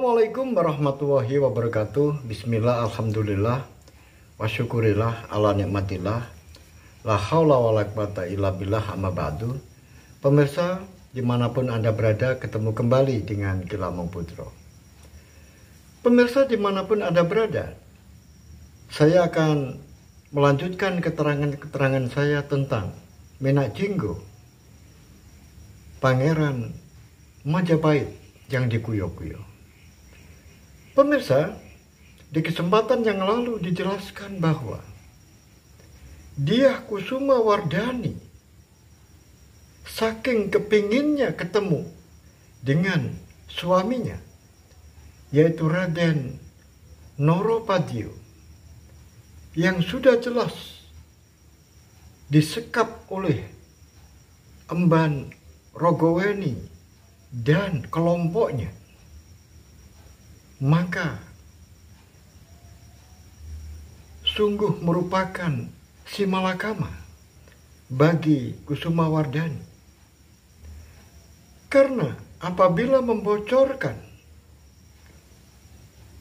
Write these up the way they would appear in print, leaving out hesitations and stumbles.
Assalamualaikum warahmatullahi wabarakatuh. Bismillah, alhamdulillah, wa syukurillah, ala nikmatillah, la haula wa la quwata illa billah, amma ba'du. Pemirsa, dimanapun Anda berada, ketemu kembali dengan Kilamong Putro. Pemirsa, dimanapun Anda berada, saya akan melanjutkan keterangan-keterangan saya tentang Menak Jinggo, Pangeran Majapahit yang dikuyok-kuyok. Pemirsa, di kesempatan yang lalu dijelaskan bahwa Dyah Kusuma Wardhani saking kepinginnya ketemu dengan suaminya, yaitu Raden Noropadyo, yang sudah jelas disekap oleh Emban Rogoweni dan kelompoknya, maka sungguh merupakan simalakama bagi Kusuma Wardhani. Karena apabila membocorkan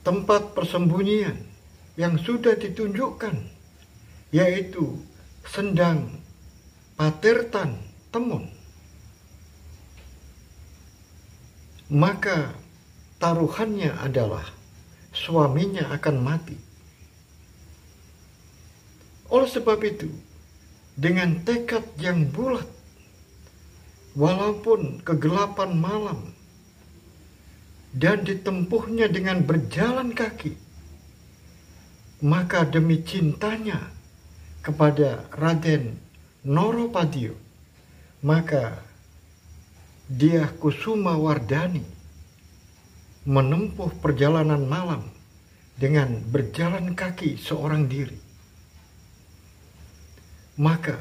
tempat persembunyian yang sudah ditunjukkan, yaitu Sendang Patirtan Temon, maka taruhannya adalah suaminya akan mati. Oleh sebab itu, dengan tekad yang bulat, walaupun kegelapan malam, dan ditempuhnya dengan berjalan kaki, maka demi cintanya kepada Raden Noropadyo, maka Dyah Kusuma Wardhani menempuh perjalanan malam dengan berjalan kaki seorang diri. Maka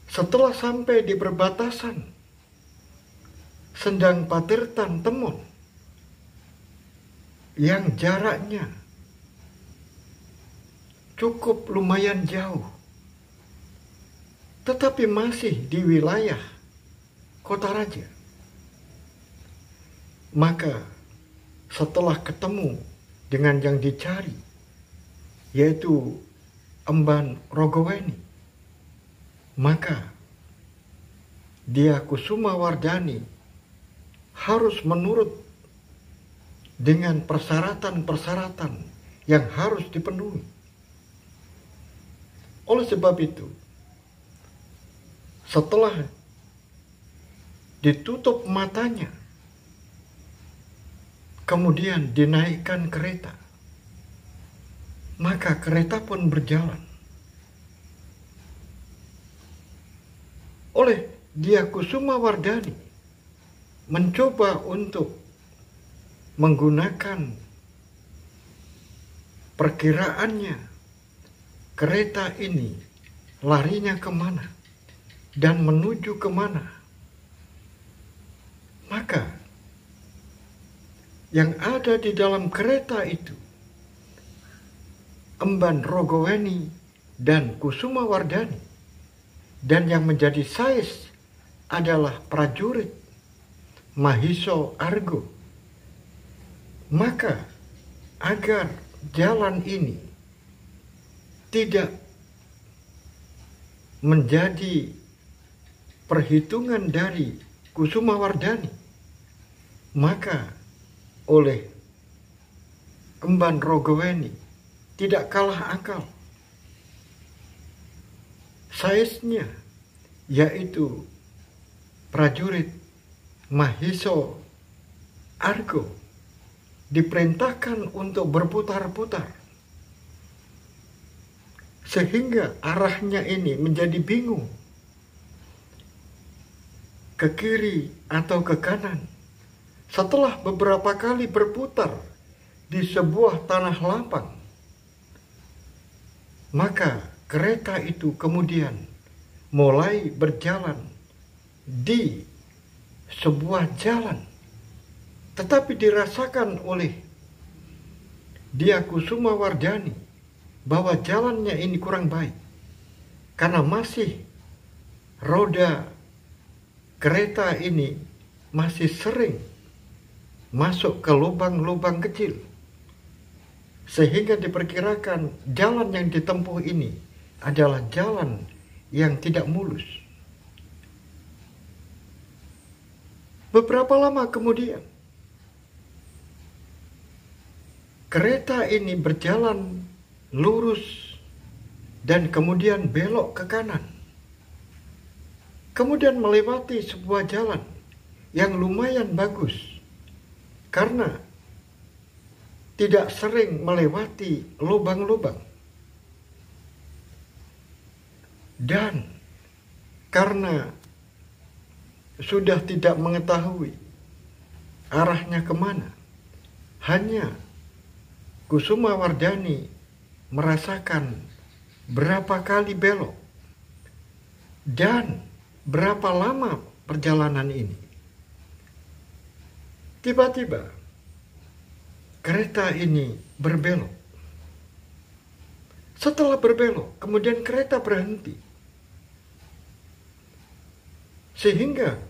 setelah sampai di perbatasan Sendang Patirtan Temon yang jaraknya cukup lumayan jauh, tetapi masih di wilayah Kota Raja, maka setelah ketemu dengan yang dicari, yaitu Emban Rogoweni, maka Dyah Kusuma Wardhani harus menurut dengan persyaratan-persyaratan yang harus dipenuhi. Oleh sebab itu, setelah ditutup matanya, kemudian dinaikkan kereta, maka kereta pun berjalan. Oleh Dyah Kusuma Wardhani mencoba untuk menggunakan perkiraannya, kereta ini larinya kemana dan menuju kemana. Maka yang ada di dalam kereta itu Emban Rogoweni dan Kusuma Wardhani, dan yang menjadi sais adalah prajurit Mahiso Argo. Maka agar jalan ini tidak menjadi perhitungan dari Kusuma Wardhani, maka oleh Emban Rogoweni tidak kalah akal, saisnya yaitu prajurit Mahiso Argo diperintahkan untuk berputar-putar, sehingga arahnya ini menjadi bingung, ke kiri atau ke kanan. Setelah beberapa kali berputar di sebuah tanah lapang, maka kereta itu kemudian mulai berjalan di sebuah jalan, tetapi dirasakan oleh Dyah Kusuma Wardhani bahwa jalannya ini kurang baik, karena masih roda kereta ini masih sering masuk ke lubang-lubang kecil, sehingga diperkirakan jalan yang ditempuh ini adalah jalan yang tidak mulus. Beberapa lama kemudian, kereta ini berjalan lurus dan kemudian belok ke kanan. Kemudian melewati sebuah jalan yang lumayan bagus karena tidak sering melewati lubang-lubang. Dan karena sudah tidak mengetahui arahnya kemana, hanya Kusumawardhani merasakan berapa kali belok dan berapa lama perjalanan ini. Tiba-tiba kereta ini berbelok. Setelah berbelok, kemudian kereta berhenti. Sehingga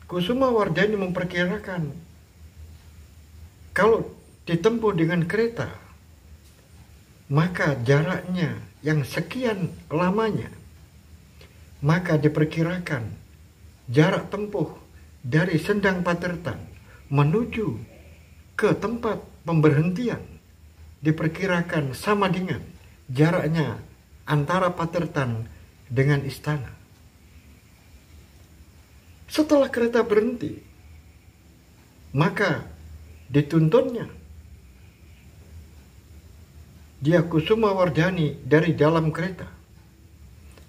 Kusumawardhani memperkirakan kalau ditempuh dengan kereta, maka jaraknya yang sekian lamanya, maka diperkirakan jarak tempuh dari Sendang Patirtan menuju ke tempat pemberhentian diperkirakan sama dengan jaraknya antara Patirtan dengan istana. Setelah kereta berhenti, maka dituntunnya dia Kusumawardhani dari dalam kereta,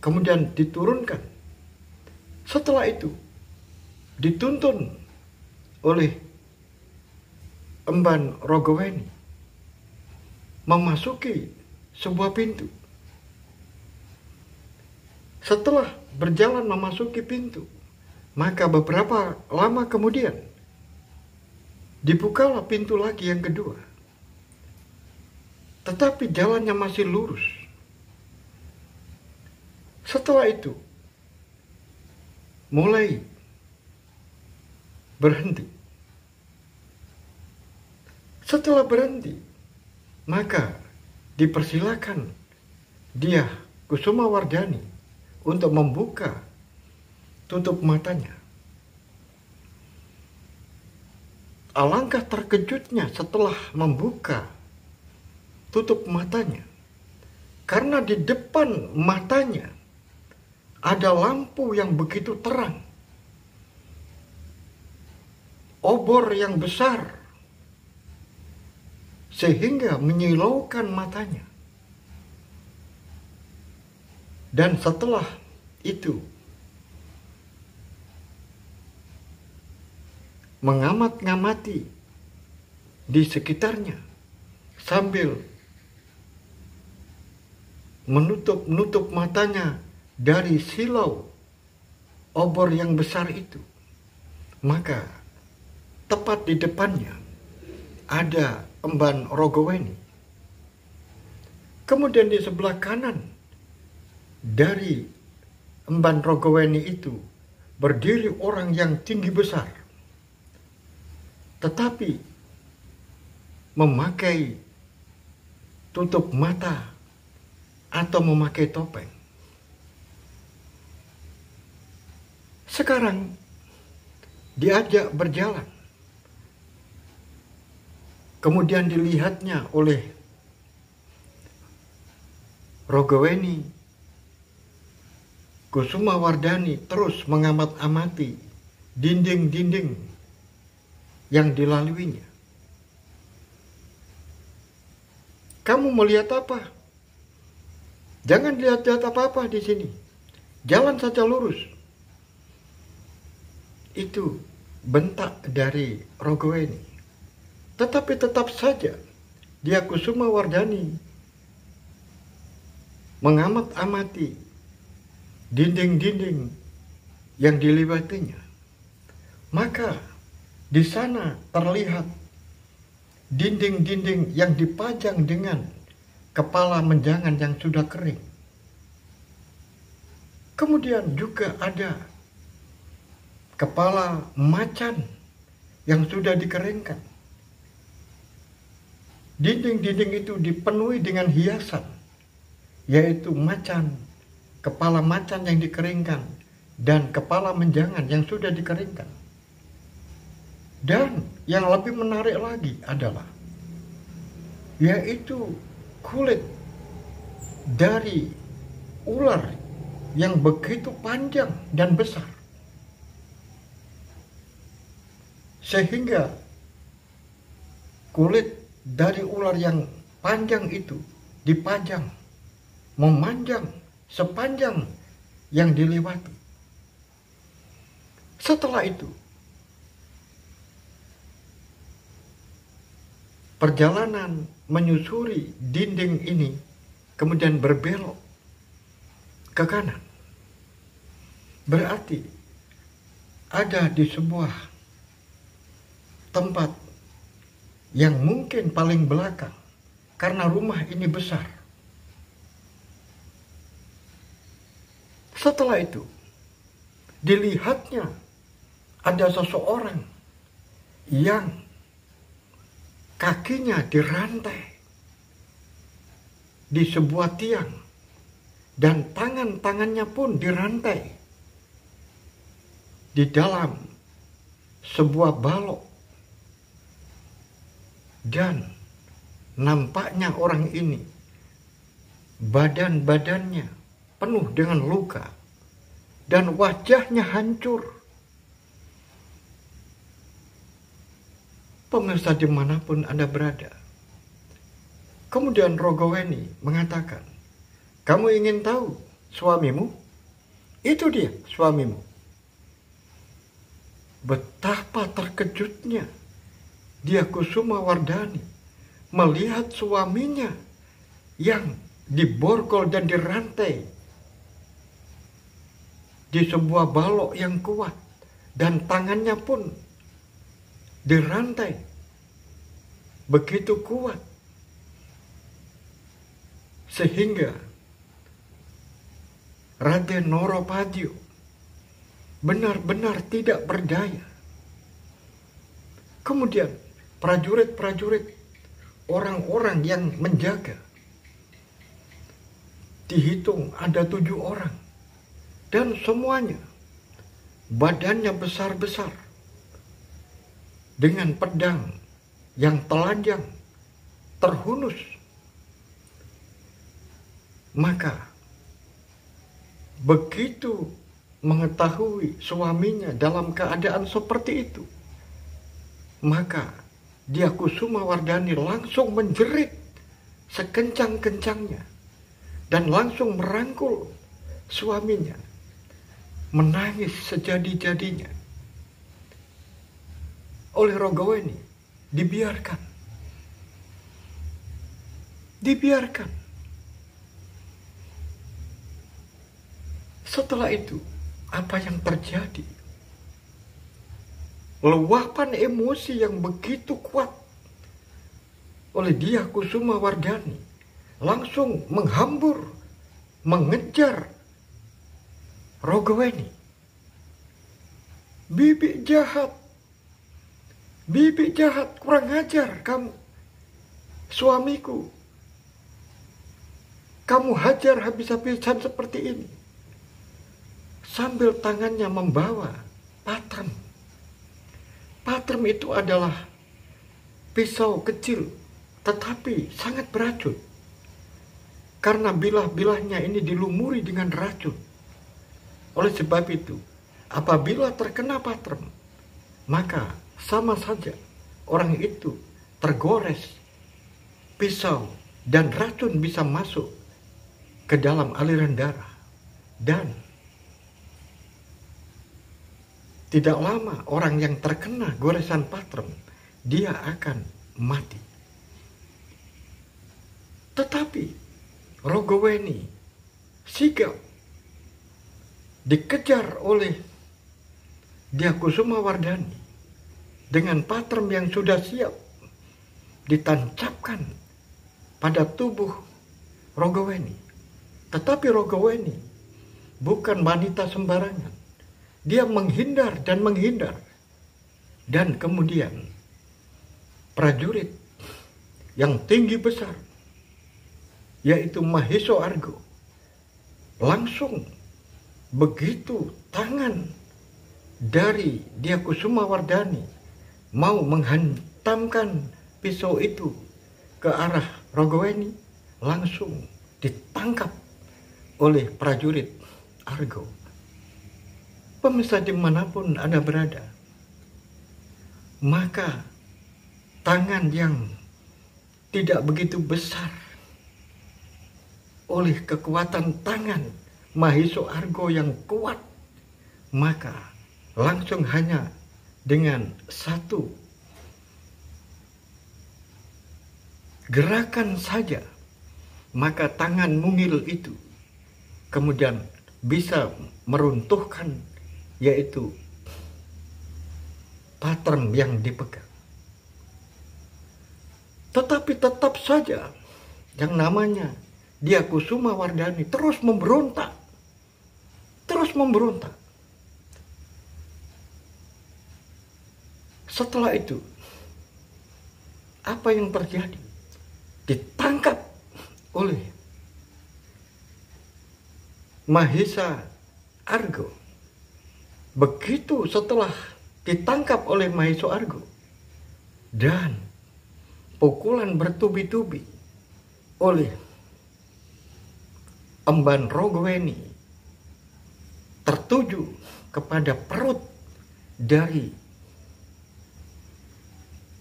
kemudian diturunkan. Setelah itu dituntun oleh Emban Rogoweni memasuki sebuah pintu. Setelah berjalan memasuki pintu, maka beberapa lama kemudian dibukalah pintu lagi yang kedua. Tetapi jalannya masih lurus. Setelah itu mulai berhenti. Setelah berhenti, maka dipersilakan dia Kusumawardhani untuk membuka tutup matanya. Alangkah terkejutnya setelah membuka tutup matanya, karena di depan matanya ada lampu yang begitu terang, obor yang besar, sehingga menyilaukan matanya. Dan setelah itu mengamat-ngamati di sekitarnya sambil menutup matanya dari silau obor yang besar itu. Maka tepat di depannya ada Emban Rogoweni. Kemudian di sebelah kanan dari Emban Rogoweni itu berdiri orang yang tinggi besar, tetapi memakai tutup mata atau memakai topeng. Sekarang diajak berjalan. Kemudian dilihatnya oleh Rogoweni, Kusumawardhani terus mengamat-amati dinding-dinding yang dilaluinya. Kamu melihat apa? Jangan lihat-lihat apa-apa di sini. Jalan saja lurus. Itu bentak dari Rogoweni. Tetapi tetap saja dia Kusumawardhani mengamat-amati dinding-dinding yang dilewatinya. Maka di sana terlihat dinding-dinding yang dipajang dengan kepala menjangan yang sudah kering. Kemudian juga ada kepala macan yang sudah dikeringkan. Dinding-dinding itu dipenuhi dengan hiasan, yaitu macan, kepala macan yang dikeringkan, dan kepala menjangan yang sudah dikeringkan. Dan yang lebih menarik lagi adalah, yaitu kulit dari ular yang begitu panjang dan besar. Sehingga kulit dari ular yang panjang itu dipajang, memanjang sepanjang yang dilewati. Setelah itu, perjalanan menyusuri dinding ini kemudian berbelok ke kanan. Berarti ada di sebuah tempat yang mungkin paling belakang karena rumah ini besar. Setelah itu, dilihatnya ada seseorang yang kakinya dirantai di sebuah tiang dan tangan-tangannya pun dirantai di dalam sebuah balok. Dan nampaknya orang ini badan-badannya penuh dengan luka dan wajahnya hancur. Pemirsa dimanapun Anda berada. Kemudian Rogoweni mengatakan, "Kamu ingin tahu suamimu? Itu dia suamimu." Betapa terkejutnya Diakusumawardhani melihat suaminya yang diborgol dan dirantai di sebuah balok yang kuat, dan tangannya pun dirantai begitu kuat sehingga Raden Noropadyo benar-benar tidak berdaya. Kemudian prajurit-prajurit, orang-orang yang menjaga, dihitung ada 7 orang. Dan semuanya badannya besar-besar, dengan pedang yang telanjang, terhunus. Maka begitu mengetahui suaminya dalam keadaan seperti itu, maka Diakusumawardhani langsung menjerit sekencang-kencangnya dan langsung merangkul suaminya, menangis sejadi-jadinya. Oleh Rogoweni dibiarkan. Setelah itu, apa yang terjadi? Luapan emosi yang begitu kuat oleh Diakusumawardhani langsung menghambur, mengejar Rogoweni. Bibi jahat, kurang ajar kamu, suamiku. Kamu hajar habis-habisan seperti ini. Sambil tangannya membawa patrem. Patrem itu adalah pisau kecil, tetapi sangat beracun. Karena bilah-bilahnya ini dilumuri dengan racun. Oleh sebab itu, apabila terkena patrem, maka sama saja orang itu tergores pisau dan racun bisa masuk ke dalam aliran darah. Dan tidak lama orang yang terkena goresan patrem, dia akan mati. Tetapi Rogoweni sigap dikejar oleh Diakusumawardhani dengan patrem yang sudah siap ditancapkan pada tubuh Rogoweni. Tetapi Rogoweni bukan wanita sembarangan. Dia menghindar dan menghindar. Dan kemudian prajurit yang tinggi besar, yaitu Mahesa Arga, langsung begitu tangan dari Dyah Kusumawardhani mau menghantamkan pisau itu ke arah Rogoweni, langsung ditangkap oleh prajurit Arga. Pemirsa dimanapun Anda berada, maka tangan yang tidak begitu besar oleh kekuatan tangan Mahesa Arga yang kuat, maka langsung hanya dengan satu gerakan saja, maka tangan mungil itu kemudian bisa meruntuhkan, yaitu patrem yang dipegang. Tetapi tetap saja yang namanya Dyah Kusumawardhani terus memberontak. Setelah itu, apa yang terjadi? Ditangkap oleh Mahesa Arga. Begitu setelah ditangkap oleh Mahesa Arga dan pukulan bertubi-tubi oleh emban Rogoweni tertuju kepada perut dari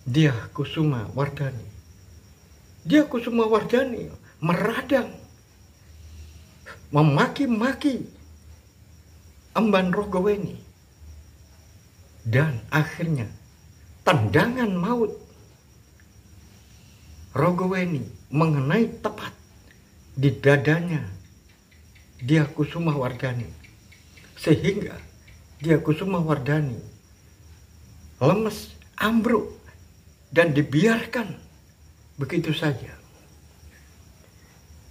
Dyah Kusumawardhani. Dyah Kusumawardhani meradang, memaki-maki emban Rogoweni, dan akhirnya tendangan maut Rogoweni mengenai tepat di dadanya Dyah Kusumawardhani, sehingga Dyah Kusumawardhani lemes, ambruk, dan dibiarkan begitu saja.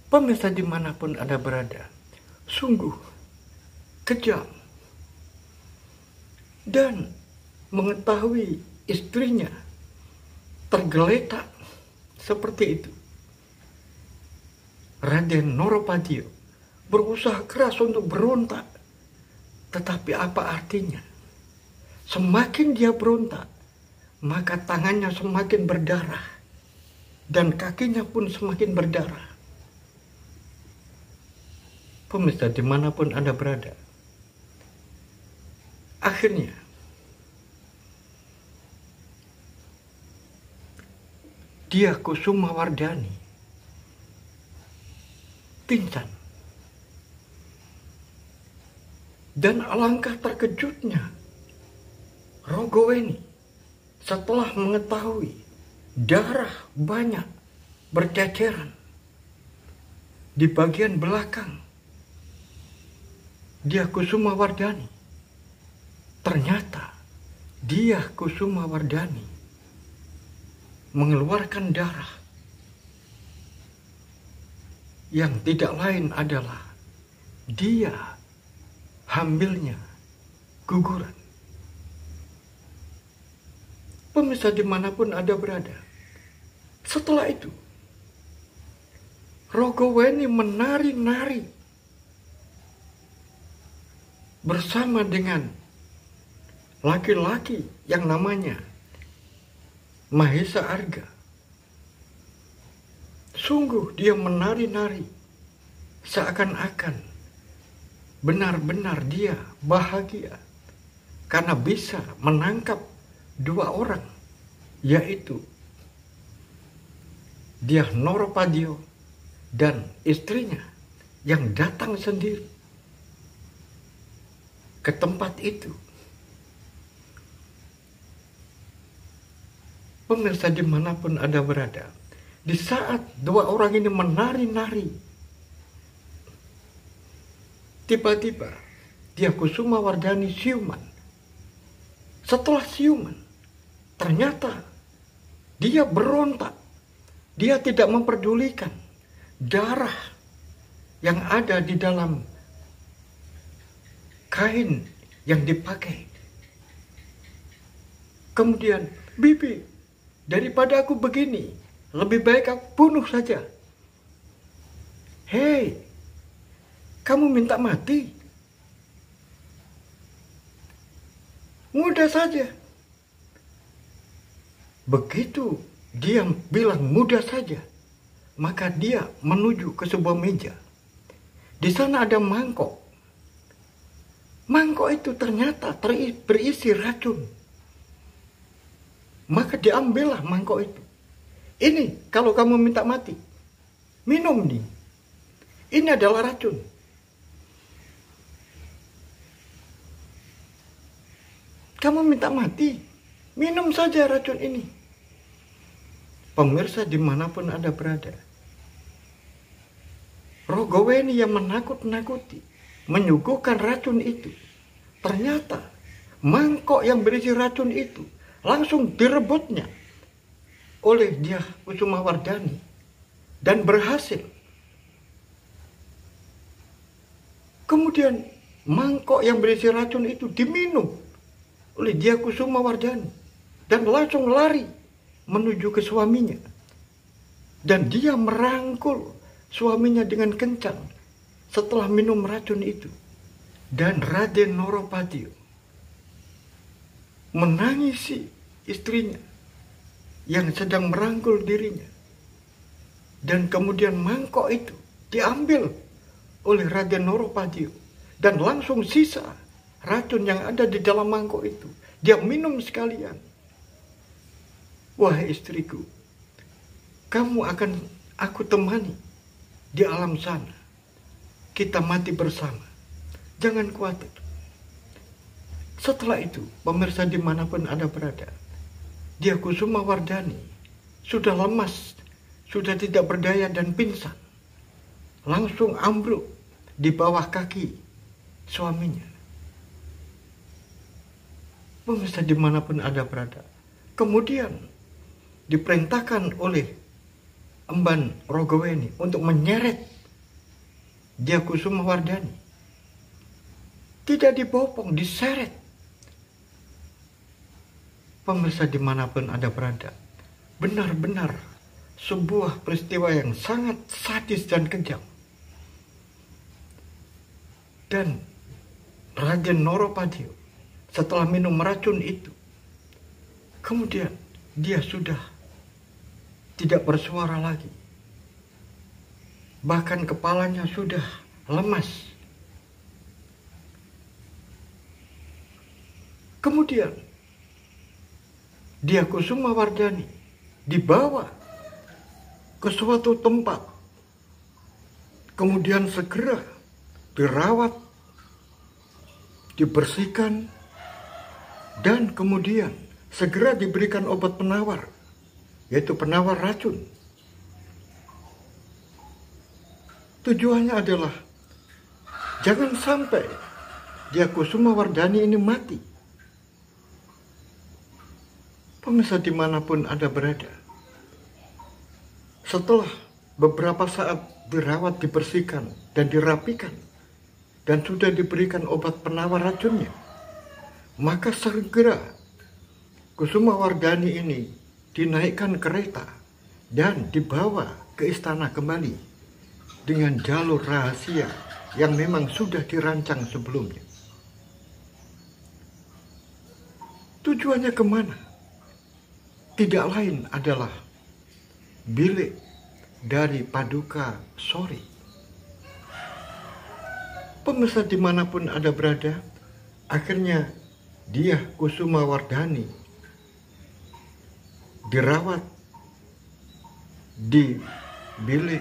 Pemirsa dimanapun Anda berada, sungguh kejam. Dan mengetahui istrinya tergeletak seperti itu, Raden Noropadio berusaha keras untuk berontak. Tetapi apa artinya? Semakin dia berontak, maka tangannya semakin berdarah dan kakinya pun semakin berdarah. Pemirsa dimanapun Anda berada, akhirnya Dyah Kusumawardhani pingsan. Dan alangkah terkejutnya Rogoweni setelah mengetahui darah banyak berceceran di bagian belakang Dyah Kusumawardhani. Ternyata Dyah Kusumawardhani mengeluarkan darah yang tidak lain adalah dia hamilnya guguran. Pemirsa dimanapun Anda berada, setelah itu Rogoweni menari-nari bersama dengan laki-laki yang namanya Mahesa Arga. Sungguh dia menari-nari seakan-akan benar-benar dia bahagia karena bisa menangkap dua orang, yaitu Dyah Noropadio dan istrinya yang datang sendiri ke tempat itu. Pemirsa dimanapun Anda berada, di saat dua orang ini menari-nari, tiba-tiba Dyah Kusumawardhani siuman. Setelah siuman, ternyata dia berontak. Dia tidak memperdulikan darah yang ada di dalam kain yang dipakai. Kemudian, bibi, daripada aku begini, lebih baik aku bunuh saja. Hei, kamu minta mati? Mudah saja. Begitu dia bilang mudah saja, maka dia menuju ke sebuah meja. Di sana ada mangkok. Mangkok itu ternyata berisi racun. Maka diambillah mangkok itu. Ini kalau kamu minta mati, minum nih. Ini adalah racun. Kamu minta mati, minum saja racun ini. Pemirsa dimanapun Anda berada, Rogoweni yang menakut-nakuti, menyuguhkan racun itu. Ternyata mangkok yang berisi racun itu langsung direbutnya oleh Dyah Kusumawardhani dan berhasil. Kemudian mangkok yang berisi racun itu diminum oleh Dyah Kusumawardhani dan langsung lari menuju ke suaminya. Dan dia merangkul suaminya dengan kencang setelah minum racun itu. Dan Raden Noropadio menangisi istrinya yang sedang merangkul dirinya. Dan kemudian mangkok itu diambil oleh Raden Noropadio dan langsung sisa racun yang ada di dalam mangkok itu dia minum sekalian. Wahai istriku, kamu akan aku temani di alam sana. Kita mati bersama. Jangan khawatir. Setelah itu, pemirsa dimanapun Anda berada, Dyah Kusumawardhani sudah lemas, sudah tidak berdaya dan pingsan. Langsung ambruk di bawah kaki suaminya. Pemirsa dimanapun Anda berada. Kemudian diperintahkan oleh Emban Rogoweni untuk menyeret Dyah Kusumawardhani. Tidak dibopong, diseret. Pemirsa dimanapun Anda berada, benar-benar sebuah peristiwa yang sangat sadis dan kejam. Dan Raden Noropadio setelah minum racun itu, kemudian dia sudah tidak bersuara lagi. Bahkan kepalanya sudah lemas. Kemudian Dyah Kusumawardhani dibawa ke suatu tempat. Kemudian segera dirawat, dibersihkan, dan kemudian segera diberikan obat penawar, yaitu penawar racun. Tujuannya adalah jangan sampai Dyah Kusumawardhani ini mati. Pemirsa dimanapun Anda berada, setelah beberapa saat dirawat, dibersihkan, dan dirapikan, dan sudah diberikan obat penawar racunnya, maka segera Kusumawardhani ini dinaikkan kereta dan dibawa ke istana kembali dengan jalur rahasia yang memang sudah dirancang sebelumnya. Tujuannya kemana? Tidak lain adalah bilik dari Paduka Sori. Pemirsa dimanapun Anda berada, akhirnya Dyah Kusumawardhani dirawat di bilik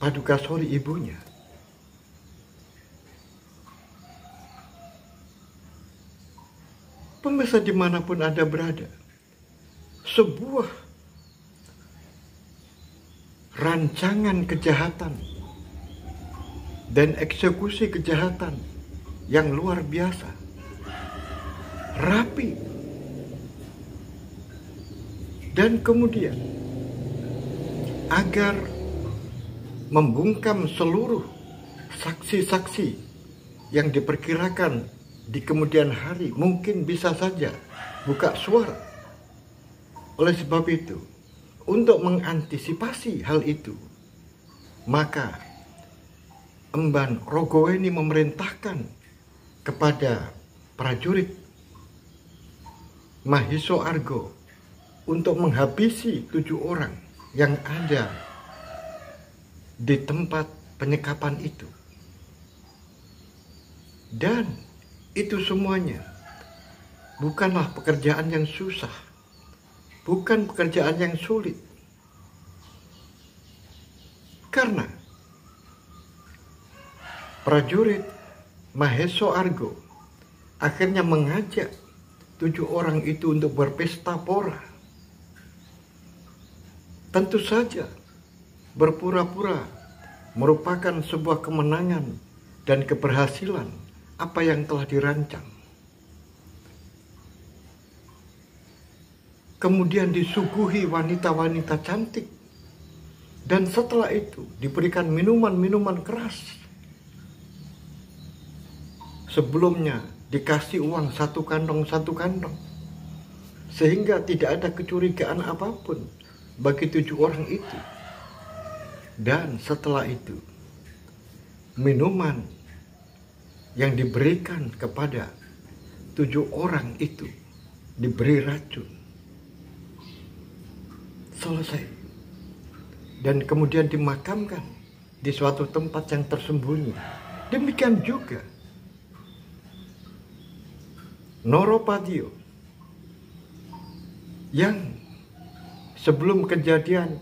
Paduka Sori ibunya. Pemirsa dimanapun Anda berada, sebuah rancangan kejahatan dan eksekusi kejahatan yang luar biasa, rapi, dan kemudian agar membungkam seluruh saksi-saksi yang diperkirakan di kemudian hari mungkin bisa saja buka suara Oleh sebab itu, untuk mengantisipasi hal itu, maka Emban Rogoweni memerintahkan kepada prajurit Mahiso Argo untuk menghabisi 7 orang yang ada di tempat penyekapan itu. Dan itu semuanya bukanlah pekerjaan yang susah, bukan pekerjaan yang sulit. Karena prajurit Maheso Argo akhirnya mengajak 7 orang itu untuk berpesta pora. Tentu saja berpura-pura merupakan sebuah kemenangan dan keberhasilan apa yang telah dirancang. Kemudian disuguhi wanita-wanita cantik, dan setelah itu diberikan minuman-minuman keras. Sebelumnya dikasih uang 1 kantong, sehingga tidak ada kecurigaan apapun bagi 7 orang itu. Dan setelah itu, minuman yang diberikan kepada 7 orang itu diberi racun. Selesai. Dan kemudian dimakamkan di suatu tempat yang tersembunyi. Demikian juga Noropadio yang sebelum kejadian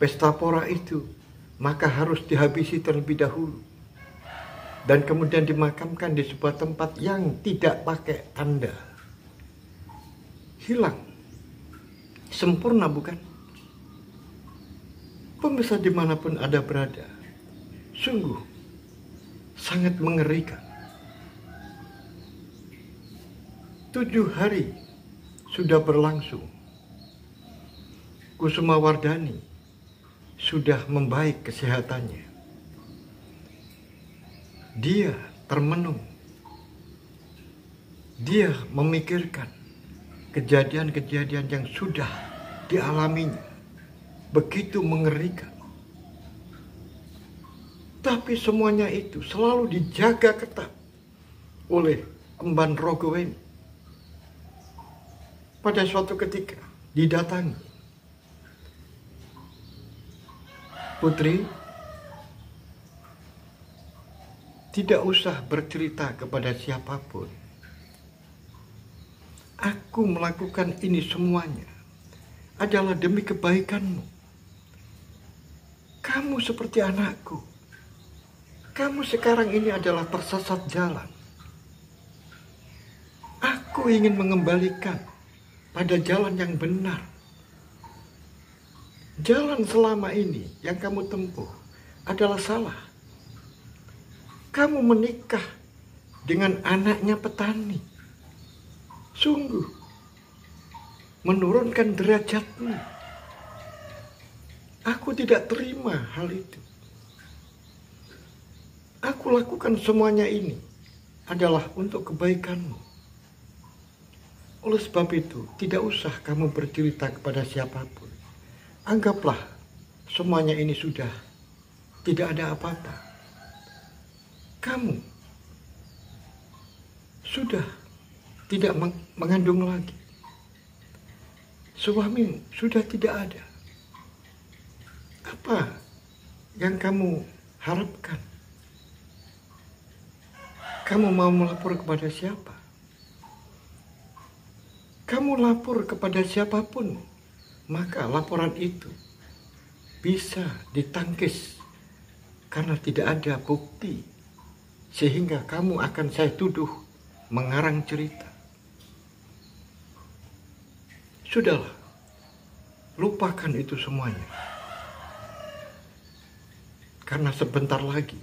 pesta pora itu maka harus dihabisi terlebih dahulu dan kemudian dimakamkan di sebuah tempat yang tidak pakai tanda. Hilang. Sempurna, bukan? Pemirsa dimanapun Anda berada, sungguh sangat mengerikan. 7 hari sudah berlangsung. Kusumawardhani sudah membaik kesehatannya. Dia termenung. Dia memikirkan kejadian-kejadian yang sudah dialaminya. Begitu mengerikan. Tapi semuanya itu selalu dijaga ketat oleh Emban Rogoweni. Pada suatu ketika didatangi, "Putri, tidak usah bercerita kepada siapapun. Aku melakukan ini semuanya adalah demi kebaikanmu. Kamu seperti anakku. Kamu sekarang ini adalah tersesat jalan. Aku ingin mengembalikan pada jalan yang benar. Jalan selama ini yang kamu tempuh adalah salah. Kamu menikah dengan anaknya petani. Sungguh menurunkan derajatmu. Aku tidak terima hal itu. Aku lakukan semuanya ini adalah untuk kebaikanmu. Oleh sebab itu, tidak usah kamu bercerita kepada siapapun. Anggaplah semuanya ini sudah tidak ada apa-apa. Kamu sudah tidak mengandung lagi. Suamimu sudah tidak ada. Apa yang kamu harapkan? Kamu mau melapor kepada siapa? Kamu lapor kepada siapapun, maka laporan itu bisa ditangkis karena tidak ada bukti, sehingga kamu akan saya tuduh mengarang cerita. Sudahlah, lupakan itu semuanya. Karena sebentar lagi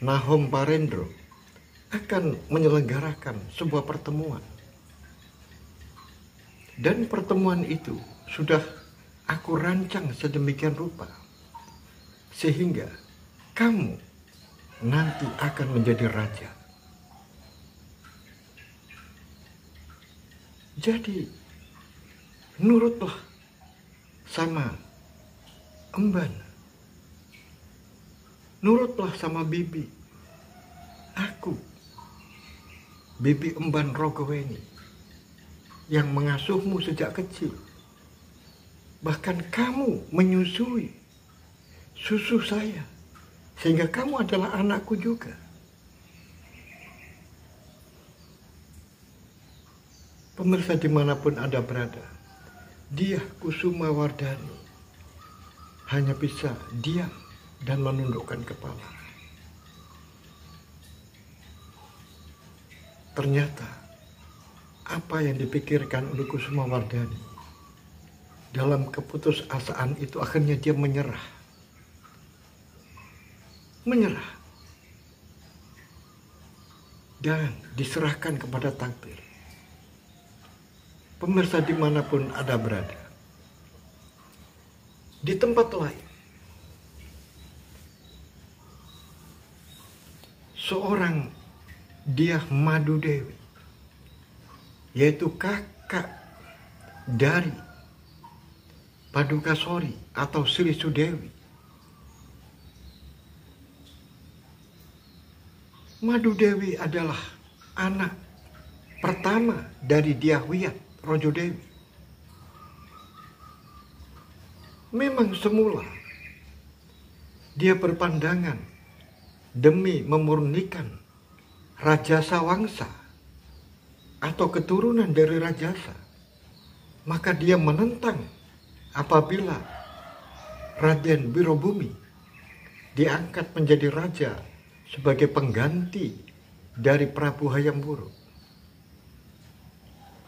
Nahom Parendro akan menyelenggarakan sebuah pertemuan. Dan pertemuan itu sudah aku rancang sedemikian rupa, sehingga kamu nanti akan menjadi raja. Jadi nurutlah sama emban, nurutlah sama bibi aku, bibi emban Rogoweni, yang mengasuhmu sejak kecil. Bahkan kamu menyusui susu saya, sehingga kamu adalah anakku juga. Pemirsa dimanapun Anda berada, Diah Kusuma Wardani hanya bisa diam dan menundukkan kepala. Ternyata apa yang dipikirkan oleh Kusuma Wardani, dalam keputusasaan itu akhirnya dia menyerah. Dan diserahkan kepada takdir. Pemirsa dimanapun Anda berada, di tempat lain, seorang Diah Madu Dewi, yaitu kakak dari Padukasori atau Sri Sudewi. Madu Dewi adalah anak pertama dari Diah Wiyat Rojo Dewi. Memang semula dia berpandangan demi memurnikan Rajasa Wangsa atau keturunan dari Rajasa, maka dia menentang apabila Raden Wirobumi diangkat menjadi raja sebagai pengganti dari Prabu Hayam Wuruk.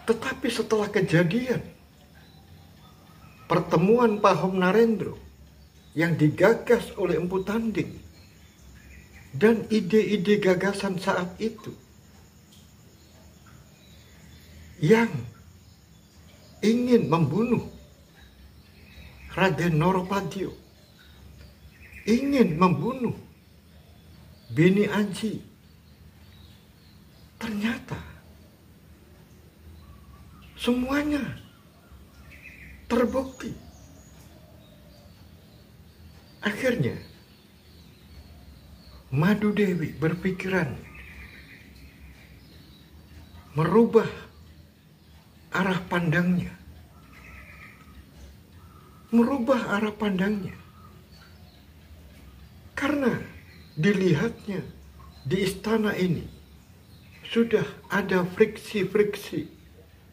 Tetapi setelah kejadian pertemuan Pahom Narendro yang digagas oleh Empu Tanding dan ide-ide gagasan saat itu yang ingin membunuh Raden Noropadyo, ingin membunuh Bini Aji, ternyata semuanya terbukti. Akhirnya Madu Dewi berpikiran merubah arah pandangnya. Karena dilihatnya di istana ini sudah ada friksi-friksi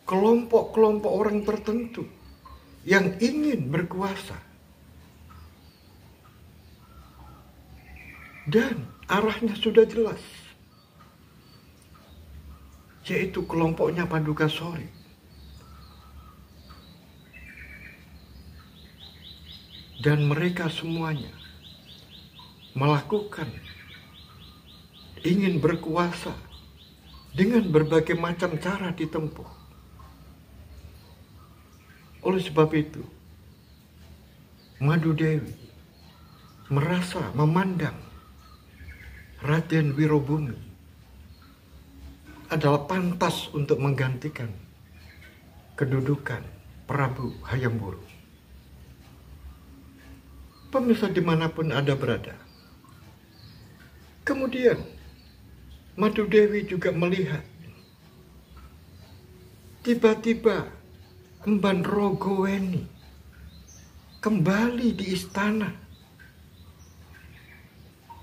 kelompok-kelompok orang tertentu yang ingin berkuasa. Dan arahnya sudah jelas, yaitu kelompoknya Padukasori. Dan mereka semuanya melakukan ingin berkuasa dengan berbagai macam cara ditempuh. Oleh sebab itu, Madu Dewi merasa memandang Raden Wirobumi adalah pantas untuk menggantikan kedudukan Prabu Hayam Wuruk. Pemirsa dimanapun Anda berada, kemudian Madu Dewi juga melihat tiba-tiba Emban Rogoweni kembali di istana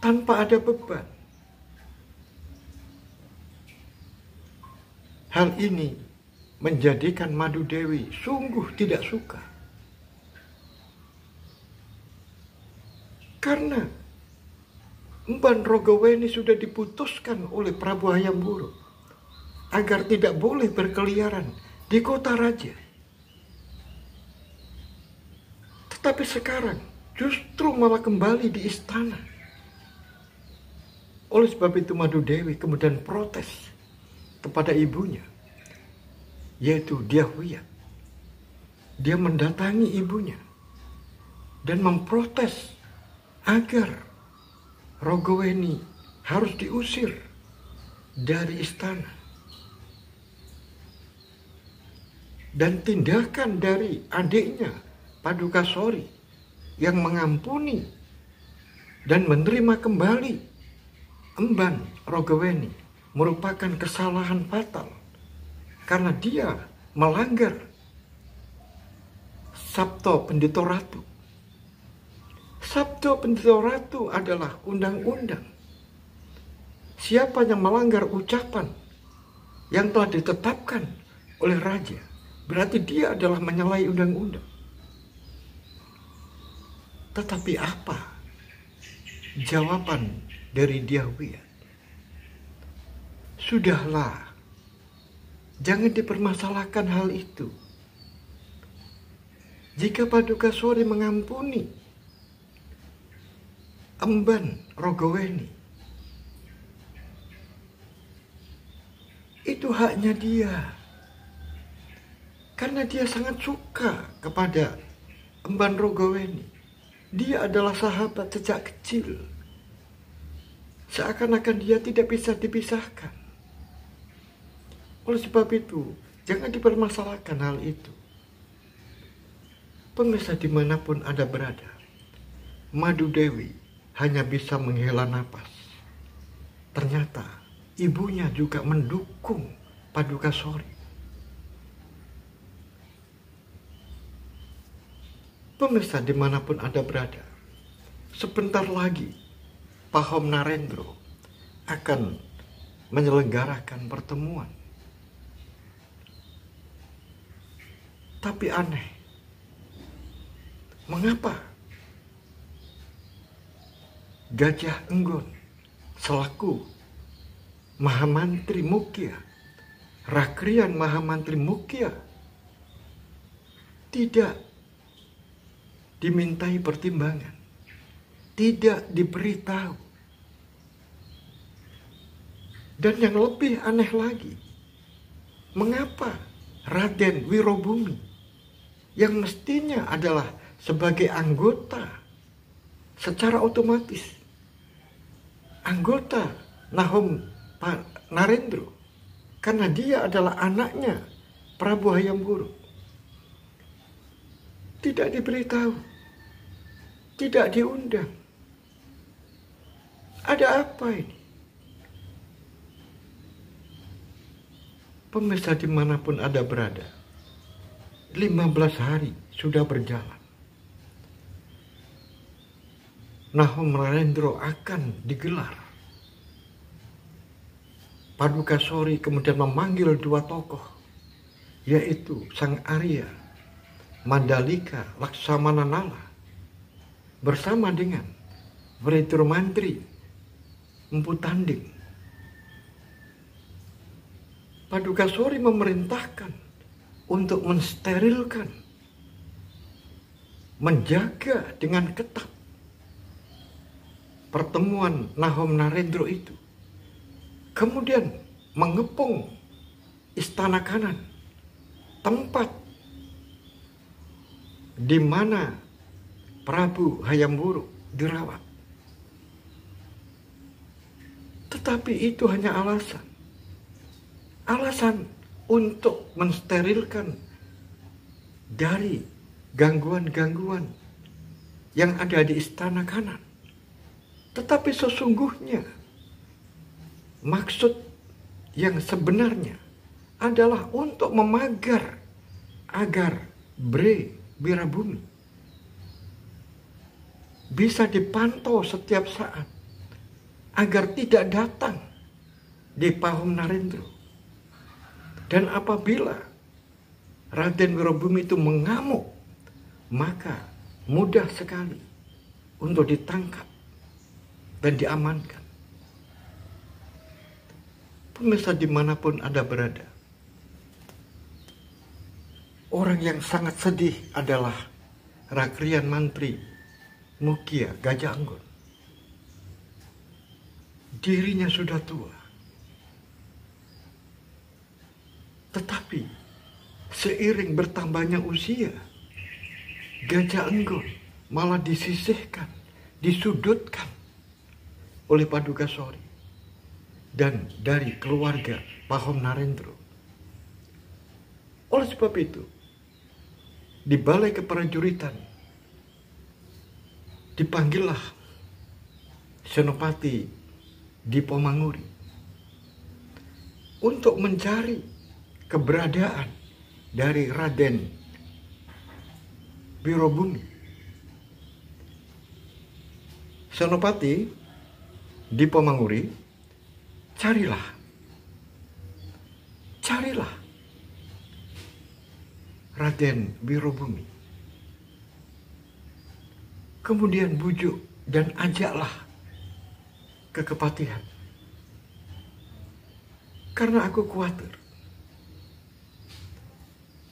tanpa ada beban. Hal ini menjadikan Madu Dewi sungguh tidak suka. Karena Emban Rogoweni sudah diputuskan oleh Prabu Hayam Wuruk agar tidak boleh berkeliaran di kota raja. Tapi sekarang justru malah kembali di istana. Oleh sebab itu Madu Dewi kemudian protes kepada ibunya, yaitu Diah Wiyat. Dia mendatangi ibunya dan memprotes agar Rogoweni harus diusir dari istana. dan tindakan dari adiknya Padukasori yang mengampuni dan menerima kembali emban Rogoweni merupakan kesalahan fatal karena dia melanggar Sabto Pendito Ratu. Sabto Pendito Ratu adalah undang-undang. Siapa yang melanggar ucapan yang telah ditetapkan oleh raja, berarti dia adalah menyalahi undang-undang. Tetapi apa jawaban dari Dyah Wiyat? Sudahlah, jangan dipermasalahkan hal itu. Jika Padukasori mengampuni emban Rogoweni, itu haknya dia. Karena dia sangat suka kepada emban Rogoweni. Dia adalah sahabat sejak kecil. Seakan-akan dia tidak bisa dipisahkan. Oleh sebab itu, jangan dipermasalahkan hal itu. Pemirsa dimanapun Anda berada, Madu Dewi hanya bisa menghela napas. Ternyata ibunya juga mendukung Padukasori. Pemirsa dimanapun Anda berada, sebentar lagi Pahom Narendro akan menyelenggarakan pertemuan. Tapi aneh, mengapa Gajah Enggon selaku Mahamantri Mukya, Rakrian Mahamantri Mukya, tidak dimintai pertimbangan, tidak diberitahu. Dan yang lebih aneh lagi, mengapa Raden Wirobumi yang mestinya adalah sebagai anggota secara otomatis, anggota Nahom Narendro, karena dia adalah anaknya Prabu Hayam Wuruk, tidak diberitahu, tidak diundang. Ada apa ini? Pemirsa dimanapun Anda berada, 15 hari sudah berjalan. Nahom Narendro akan digelar. Padukasori kemudian memanggil dua tokoh, yaitu Sang Arya Mandalika Laksamana Nala bersama dengan Wredur Mantri Empu Tanding. Padukasori memerintahkan untuk mensterilkan, menjaga dengan ketat pertemuan Nahom Narendro itu. Kemudian mengepung Istana Kanan, tempat di mana Prabu Hayam Wuruk dirawat. Tetapi itu hanya alasan untuk mensterilkan dari gangguan-gangguan yang ada di Istana Kanan. Tetapi sesungguhnya maksud yang sebenarnya adalah untuk memagar agar Bre Wirabumi bisa dipantau setiap saat agar tidak datang di Pahom Narendro. Dan apabila Raden Wirabumi itu mengamuk, maka mudah sekali untuk ditangkap dan diamankan. Pemirsa dimanapun Anda berada, orang yang sangat sedih adalah Rakrian Mantri Mukya Gajah Enggon. Dirinya sudah tua, tetapi seiring bertambahnya usia, Gajah Enggon malah disisihkan, disudutkan oleh Padukasori dan dari keluarga Pahom Narendro. Oleh sebab itu, di balai keprajuritan dipanggillah Senopati Dipo Manguri untuk mencari keberadaan dari Raden Wirobumi. Senopati Dipo Manguri, carilah Raden Wirobumi. Kemudian bujuk dan ajaklah ke kepatihan. Karena aku khawatir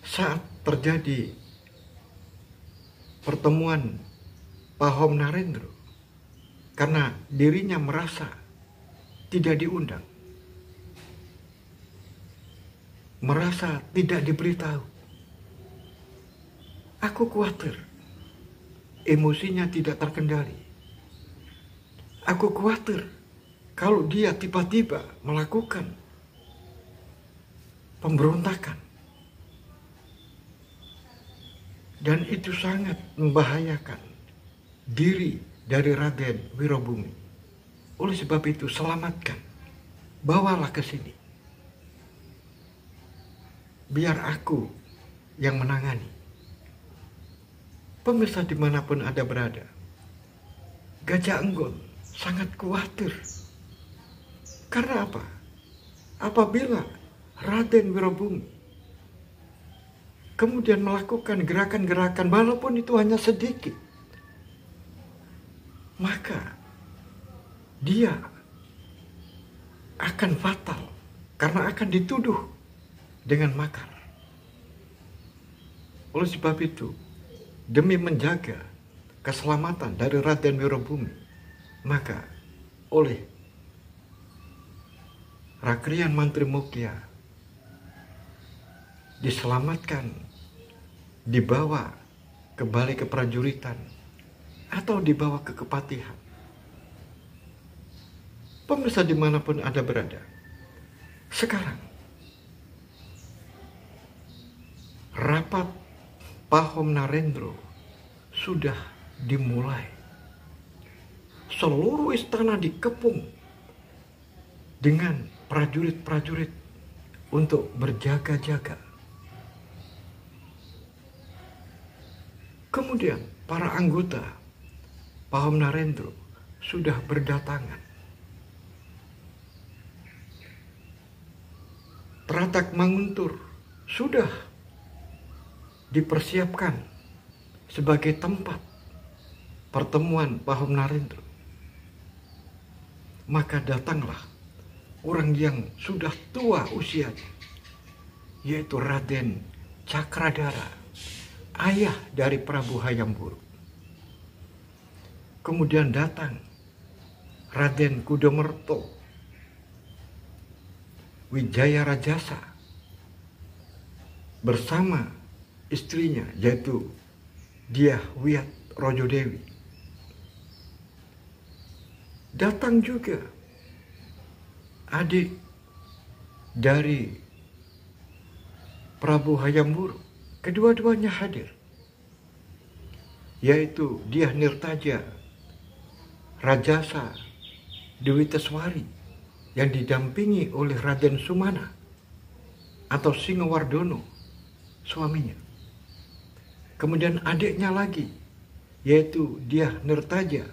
saat terjadi pertemuan Pahom Narendra, karena dirinya merasa tidak diundang, merasa tidak diberitahu. Aku khawatir emosinya tidak terkendali. Aku khawatir kalau dia tiba-tiba melakukan pemberontakan. Dan itu sangat membahayakan diri dari Raden Wirobumi. Oleh sebab itu, selamatkan. Bawalah ke sini. Biar aku yang menangani. Pemirsa dimanapun Anda berada, Gajah Enggon sangat khawatir. Karena apa? Apabila Raden Wirobumi kemudian melakukan gerakan-gerakan walaupun itu hanya sedikit, maka dia akan fatal karena akan dituduh dengan makar. Oleh sebab itu, demi menjaga keselamatan dari Raden Wirobumi, maka oleh Rakrian Mantri Mukya diselamatkan, dibawa ke balai keprajuritan atau dibawa ke kepatihan. Pemirsa dimanapun Anda berada, sekarang rapat Pahom Narendra sudah dimulai. Seluruh istana dikepung dengan prajurit-prajurit untuk berjaga-jaga. Kemudian para anggota Pahom Narendra sudah berdatangan. Teratak Manguntur sudah dipersiapkan sebagai tempat pertemuan Pahom Narendra. Maka datanglah orang yang sudah tua usianya, yaitu Raden Cakradara, ayah dari Prabu Hayam Wuruk. Kemudian datang Raden Kudamerto Wijaya Rajasa bersama istrinya, yaitu Dyah Wiyat Rojodewi. Datang juga adik dari Prabu Hayam Wuruk. Kedua-duanya hadir, yaitu Dyah Nirtaja Rajasa Dewi Teswari yang didampingi oleh Raden Sumana atau Singowardono, suaminya. Kemudian adiknya lagi, yaitu Dyah Nirtaja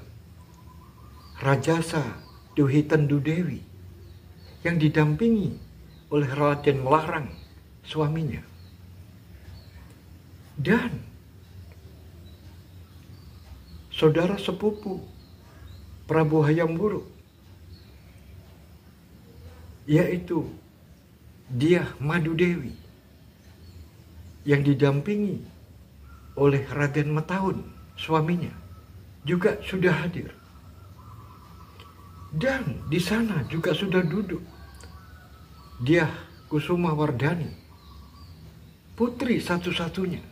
Rajasa Dewi Tendu Dewi yang didampingi oleh Raden Melarang, suaminya. Dan saudara sepupu Prabu Hayam Wuruk, yaitu Dyah Madu Dewi yang didampingi oleh Raden Metaun, suaminya, juga sudah hadir. Dan di sana juga sudah duduk Dyah Kusuma Wardani, putri satu-satunya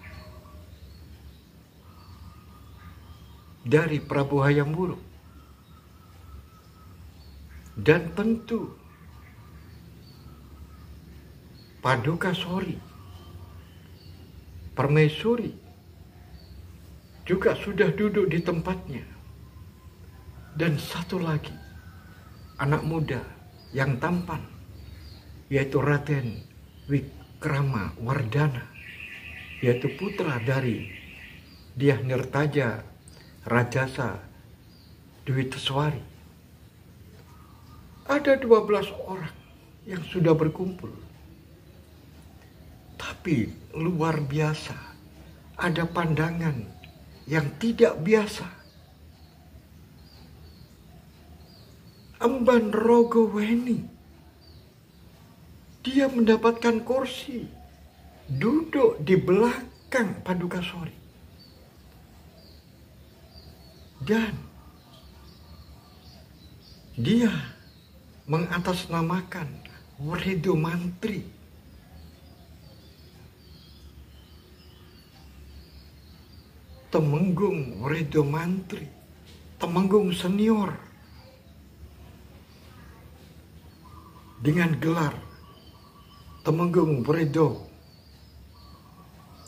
dari Prabu Hayam Wuruk. Dan tentu Paduka Sori permaisuri juga sudah duduk di tempatnya. Dan satu lagi, anak muda yang tampan, yaitu Raden Wikrama Wardana, yaitu putra dari Dyah Nirtaja Rajasa Dwi Teswari. Ada 12 orang yang sudah berkumpul. Tapi luar biasa, ada pandangan yang tidak biasa. Emban Rogoweni, dia mendapatkan kursi duduk di belakang Paduka Sori. Dan dia mengatasnamakan Wredo Mantri. Temenggung Wredo Mantri, Temenggung senior, dengan gelar Temenggung Wredo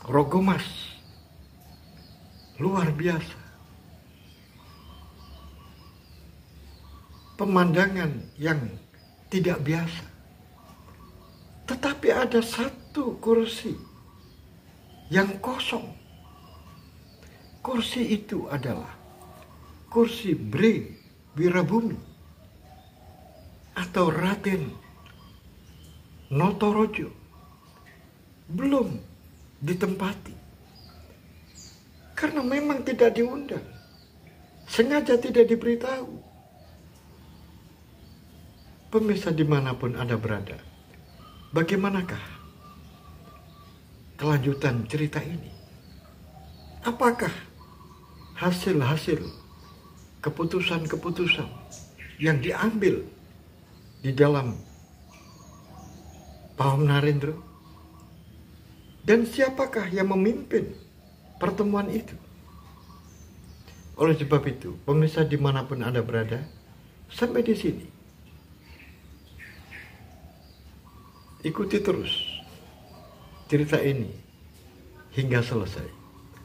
Rogomas. Luar biasa. Pemandangan yang tidak biasa. Tetapi ada satu kursi yang kosong. Kursi itu adalah kursi Bre Wirabumi atau Raden Notorojo. Belum ditempati. Karena memang tidak diundang. Sengaja tidak diberitahu. Pemirsa dimanapun Anda berada, bagaimanakah kelanjutan cerita ini? Apakah hasil-hasil keputusan-keputusan yang diambil di dalam Paham Narendra? Dan siapakah yang memimpin pertemuan itu? Oleh sebab itu, pemirsa dimanapun Anda berada, sampai di sini ikuti terus cerita ini hingga selesai.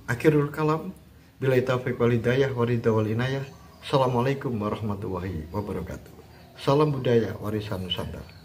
Akhirul kalam, billahi taufiq wal hidayah wa ridha wal inayah. Assalamualaikum warahmatullahi wabarakatuh. Salam budaya warisan Nusantara.